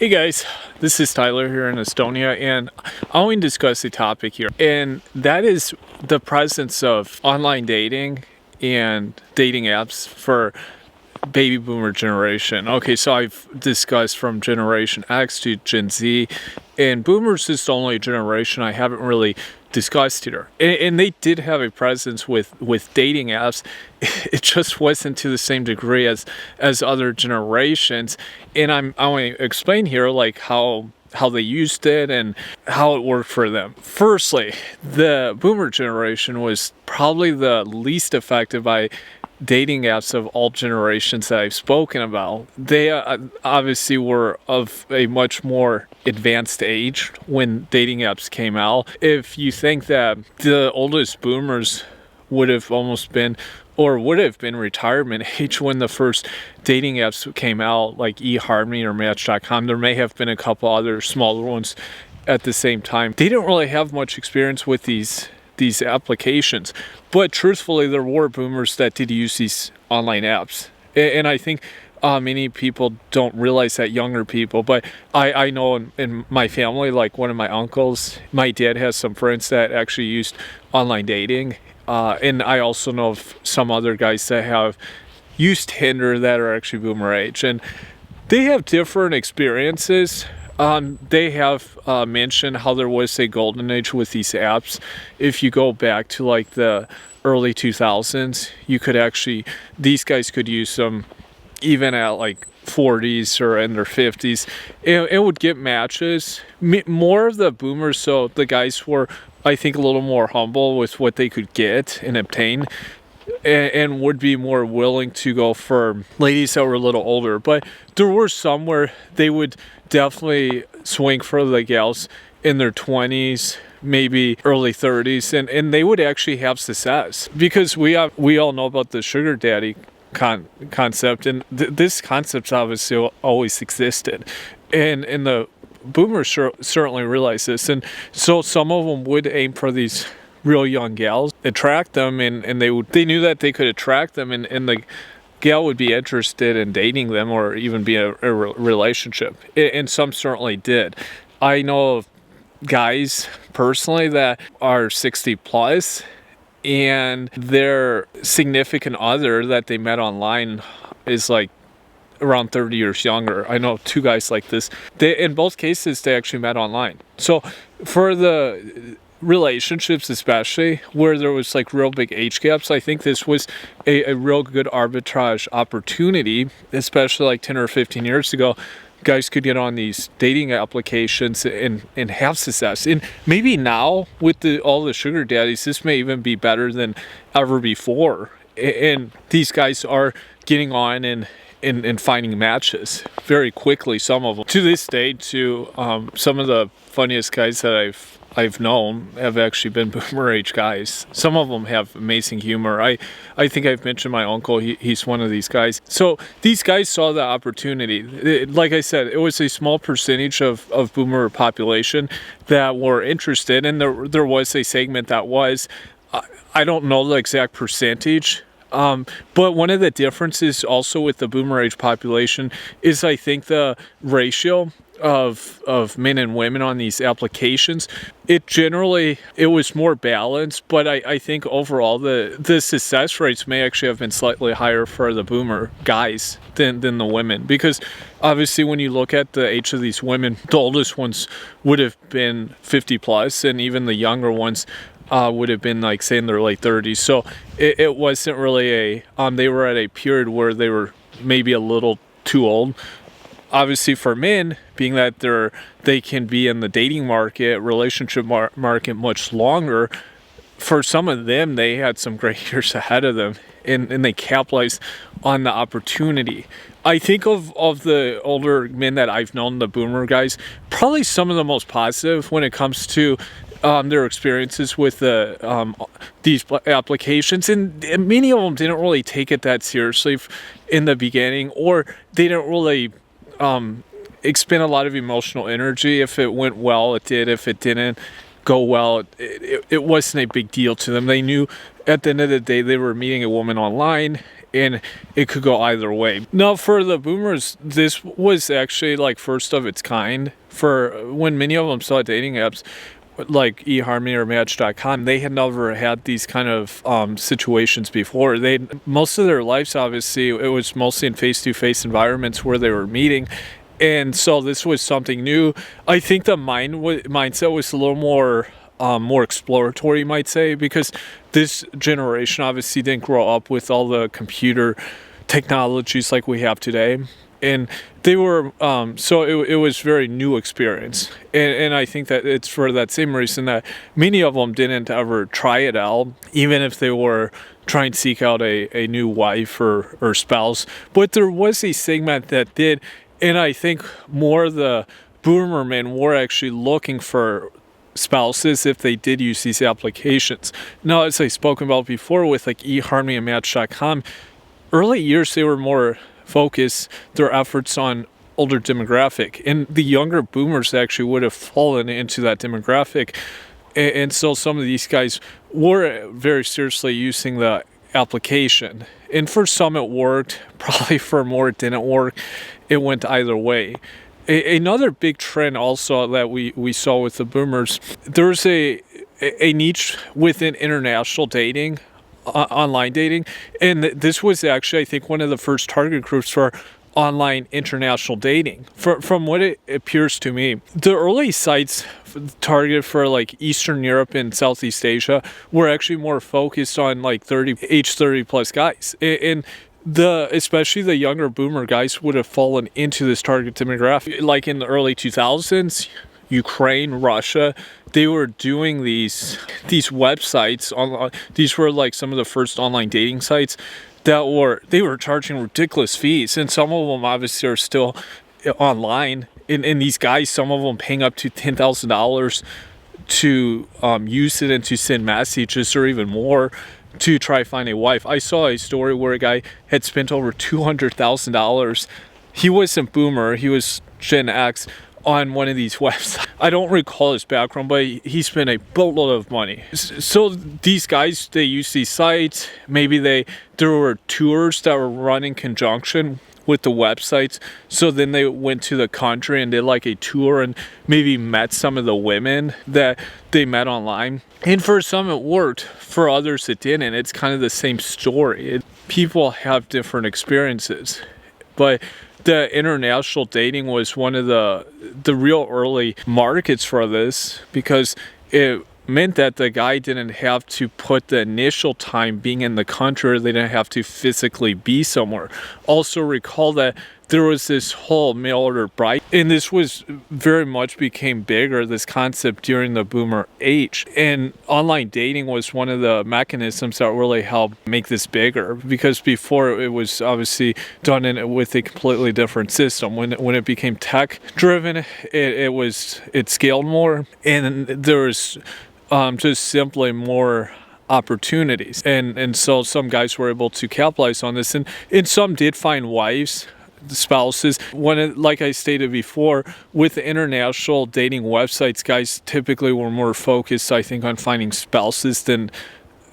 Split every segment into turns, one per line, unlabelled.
Hey guys, this is Tyler here in Estonia, and I want to discuss a topic here, and that is the presence of online dating and dating apps for baby boomer generation. Okay, so I've discussed from Generation X to Gen Z, and boomers is the only generation I haven't really discussed here. And they did have a presence with dating apps. It just wasn't to the same degree as other generations. And I want to explain here like how they used it and how it worked for them. Firstly, the boomer generation was probably the least affected by dating apps of all generations that I've spoken about. They obviously were of a much more advanced age when dating apps came out. If you think that the oldest boomers would have been retirement age when the first dating apps came out, like eHarmony or Match.com, there may have been a couple other smaller ones at the same time. They didn't really have much experience with these applications, but truthfully there were boomers that did use these online apps, and I think many people don't realize that, younger people, but I know in my family, like one of my uncles, my dad has some friends that actually used online dating, and I also know of some other guys that have used Tinder that are actually boomer age, and they have different experiences. They have mentioned how there was a golden age with these apps. If you go back to like the early 2000s, these guys could use them even at like 40s or in their 50s. It would get matches. More of the boomers, so the guys were, I think, a little more humble with what they could get and obtain, and would be more willing to go for ladies that were a little older. But there were some where they would definitely swing for the gals in their 20s, maybe early 30s, and they would actually have success, because we all know about the sugar daddy concept, and this concept's obviously always existed, and the boomers certainly realize this, and so some of them would aim for these real young gals, attract them, and they knew that they could attract them, and the gal would be interested in dating them or even be a relationship, and some certainly did. I know of guys personally that are 60 plus, and their significant other that they met online is like around 30 years younger. I know two guys like this. In both cases, they actually met online. So for the relationships, especially where there was like real big age gaps, I think this was a real good arbitrage opportunity, especially like 10 or 15 years ago. Guys could get on these dating applications and have success. And maybe now with all the sugar daddies, this may even be better than ever before. And these guys are getting on and finding matches very quickly, some of them. To this day, too, some of the funniest guys that I've known have actually been boomer age guys. Some of them have amazing humor. I think I've mentioned my uncle. He's one of these guys. So these guys saw the opportunity. Like I said, it was a small percentage of boomer population that were interested, and there was a segment that was. I don't know the exact percentage. But one of the differences also with the boomer age population is, I think, the ratio of men and women on these applications. It was more balanced, but I think overall the success rates may actually have been slightly higher for the boomer guys than the women, because obviously when you look at the age of these women, the oldest ones would have been 50 plus, and even the younger ones would have been like, say, in their late 30s. So it wasn't really they were at a period where they were maybe a little too old. Obviously for men, being that they can be in the dating market, relationship market much longer, for some of them, they had some great years ahead of them, and they capitalized on the opportunity. I think of the older men that I've known, the boomer guys, probably some of the most positive when it comes to their experiences with these applications, and many of them didn't really take it that seriously in the beginning, or they didn't really expend a lot of emotional energy. If it went well, it did. If it didn't go well, it wasn't a big deal to them. They knew at the end of the day they were meeting a woman online, and it could go either way. Now for the boomers, this was actually like first of its kind. For when many of them saw dating apps like eHarmony or Match.com, they had never had these kind of situations before. Most of their lives, obviously, it was mostly in face-to-face environments where they were meeting, and so this was something new. I think the mindset was a little more exploratory, you might say, because this generation obviously didn't grow up with all the computer technologies like we have today. And they were, so it was very new experience. And I think that it's for that same reason that many of them didn't ever try it out, even if they were trying to seek out a new wife or spouse. But there was a segment that did, and I think more of the boomer men were actually looking for spouses if they did use these applications. Now, as I spoken about before with like eHarmony and Match.com, early years they were more focus their efforts on older demographic, and the younger boomers actually would have fallen into that demographic, and so some of these guys were very seriously using the application, and for some it worked, probably for more it didn't work. It went either way. Another big trend also that we saw with the boomers, there's a niche within international dating, online dating, and this was actually, I think, one of the first target groups for online international dating. From what it appears to me, the early sites targeted for like Eastern Europe and Southeast Asia were actually more focused on like age 30 plus guys, and especially the younger boomer guys would have fallen into this target demographic. Like in the early 2000s, Ukraine, Russia, they were doing these websites online. These were like some of the first online dating sites that they were charging ridiculous fees, and some of them obviously are still online. And these guys, some of them paying up to $10,000 to use it and to send messages, or even more, to try to find a wife. I saw a story where a guy had spent over $200,000. He wasn't boomer, he was Gen X, on one of these websites. I don't recall his background, but he spent a boatload of money. So these guys, they use these sites. Maybe there were tours that were run in conjunction with the websites. So then they went to the country and did like a tour and maybe met some of the women that they met online. And for some it worked, for others it didn't. It's kind of the same story. People have different experiences, but the international dating was one of the real early markets for this, because it meant that the guy didn't have to put the initial time being in the country. They didn't have to physically be somewhere. Also recall that there was this whole mail order bride, and this was very much became bigger, this concept, during the boomer age. And online dating was one of the mechanisms that really helped make this bigger, because before it was obviously done with a completely different system. When it became tech driven, it scaled more, and there was just simply more opportunities, and so some guys were able to capitalize on this, and some did find wives, spouses. Like I stated before, with the international dating websites, guys typically were more focused, I think, on finding spouses than,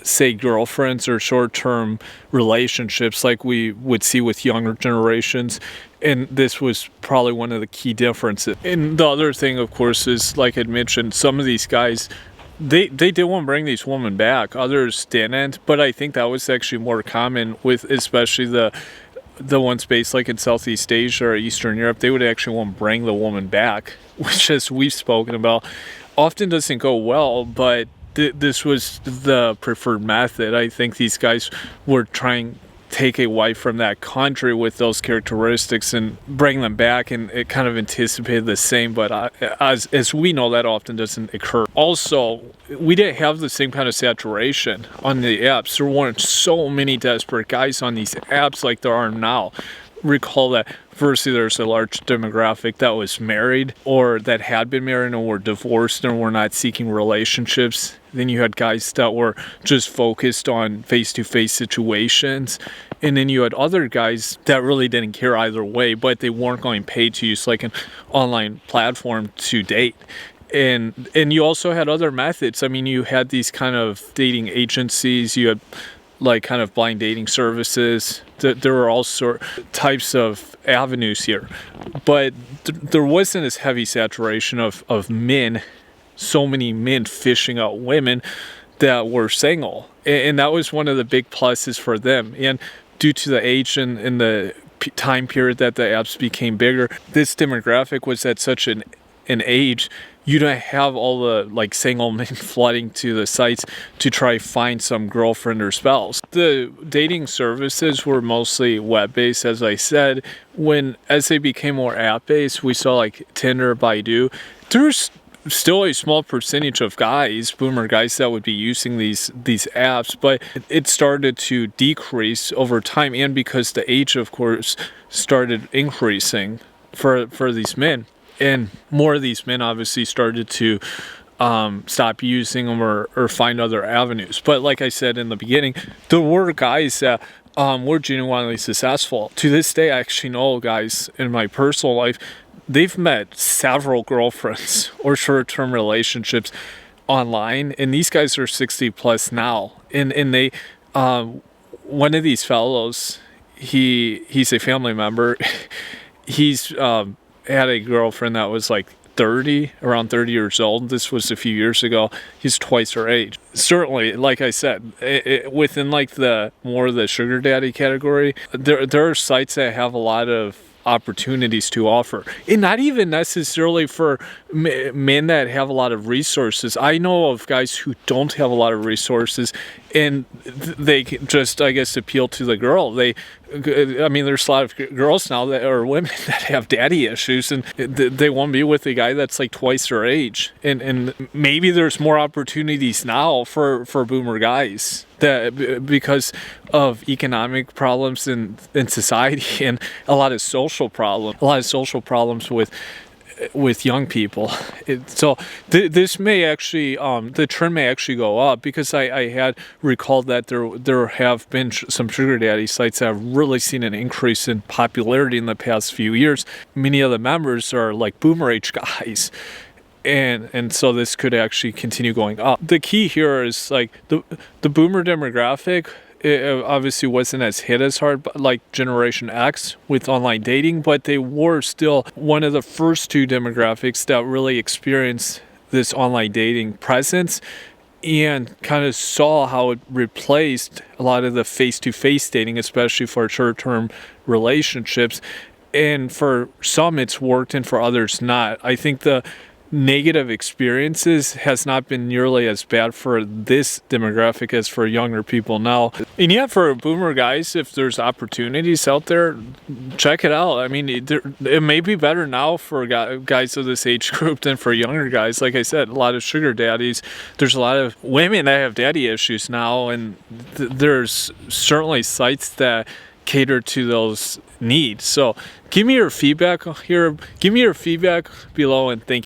say, girlfriends or short-term relationships like we would see with younger generations. And this was probably one of the key differences. And the other thing, of course, is, like I mentioned, some of these guys, they did want to bring these women back. Others didn't, but I think that was actually more common with especially the ones based like in Southeast Asia or Eastern Europe. They would actually want to bring the woman back, which, as we've spoken about, often doesn't go well, but this was the preferred method. I think these guys were trying to take a wife from that country with those characteristics and bring them back, and it kind of anticipated the same, but as we know, that often doesn't occur. Also, we didn't have the same kind of saturation on the apps. There weren't so many desperate guys on these apps like there are now. Recall that firstly, there's a large demographic that was married or that had been married and were divorced and were not seeking relationships. Then you had guys that were just focused on face-to-face situations. And then you had other guys that really didn't care either way, but they weren't going to pay to use like an online platform to date. And you also had other methods. I mean, you had these kind of dating agencies. You had like kind of blind dating services. There were all types of avenues here, but there wasn't this heavy saturation of men, so many men fishing out women that were single, and that was one of the big pluses for them. And due to the age and the time period that the apps became bigger, this demographic was at such an age, you don't have all the like single men flooding to the sites to try find some girlfriend or spouse. The dating services were mostly web-based, as I said. As they became more app-based, we saw like Tinder, Baidu. There's still a small percentage of guys, boomer guys, that would be using these apps, but it started to decrease over time, and because the age, of course, started increasing for these men. And more of these men obviously started to stop using them or find other avenues. But like I said in the beginning, there were guys that were genuinely successful. To this day, I actually know guys in my personal life, they've met several girlfriends or short-term relationships online, and these guys are 60 plus now. And they, one of these fellows, he's a family member. He's had a girlfriend that was like around 30 years old. This was a few years ago. He's twice her age. Certainly, like I said, within like the more of the sugar daddy category, there are sites that have a lot of opportunities to offer, and not even necessarily for men that have a lot of resources. I know of guys who don't have a lot of resources, and they just, I guess, appeal to the girl. There's a lot of girls now that are women that have daddy issues, and they want to be with a guy that's like twice their age. And maybe there's more opportunities now for boomer guys, that because of economic problems in society and a lot of social problems with young people. This may actually, the trend may actually go up, because I had recalled that there have been some sugar daddy sites that have really seen an increase in popularity in the past few years. Many of the members are like boomer age guys. And so this could actually continue going up. The key here is like the boomer demographic, it obviously wasn't as hit as hard like Generation X with online dating, but they were still one of the first two demographics that really experienced this online dating presence and kind of saw how it replaced a lot of the face-to-face dating, especially for short-term relationships. And for some it's worked and for others not. I think the negative experiences has not been nearly as bad for this demographic as for younger people now. And yeah, for boomer guys, if there's opportunities out there, check it out. I mean, it may be better now for guys of this age group than for younger guys. Like I said, a lot of sugar daddies. There's a lot of women that have daddy issues now, and there's certainly sites that cater to those needs. So give me your feedback here. Give me your feedback below, and thank you.